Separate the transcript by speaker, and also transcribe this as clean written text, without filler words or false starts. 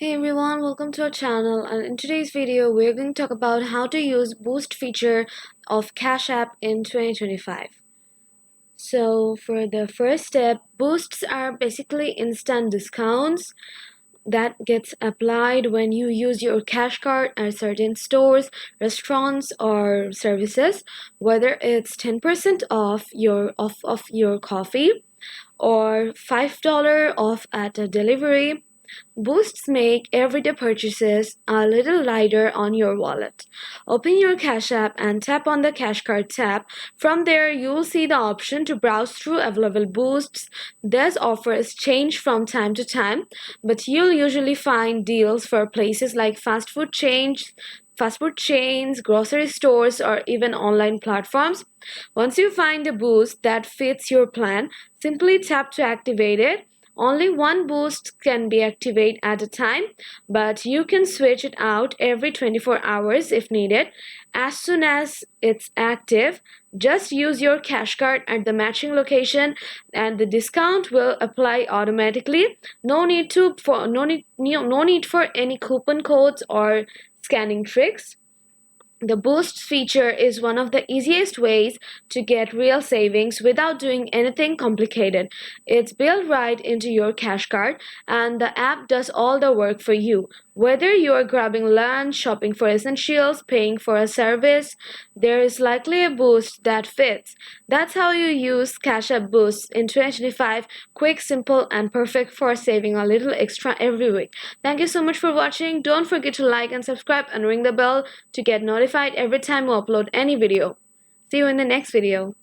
Speaker 1: Hey everyone, welcome to our channel, and in today's video we're going to talk about how to use boost feature of Cash App in 2025. So for the first step, boosts are basically instant discounts that gets applied when you use your cash card at certain stores, restaurants or services, whether it's 10% off your coffee or $5 off at a delivery. Boosts make everyday purchases a little lighter on your wallet. Open your Cash App and tap on the Cash Card tab. From there, you'll see the option to browse through available boosts. These offers change from time to time, but you'll usually find deals for places like fast food chains, grocery stores, or even online platforms. Once you find a boost that fits your plan, simply tap to activate it. Only one boost can be activated at a time, but you can switch it out every 24 hours if needed. As soon as it's active, just use your cash card at the matching location and the discount will apply automatically. No need for any coupon codes or scanning tricks. The boost feature is one of the easiest ways to get real savings without doing anything complicated. It's built right into your cash card and the app does all the work for you. Whether you are grabbing lunch, shopping for essentials, paying for a service, there is likely a boost that fits. That's how you use Cash App Boost in 2025. Quick, simple, and perfect for saving a little extra every week. Thank you so much for watching. Don't forget to like and subscribe and ring the bell to get notified every time we upload any video. See you in the next video.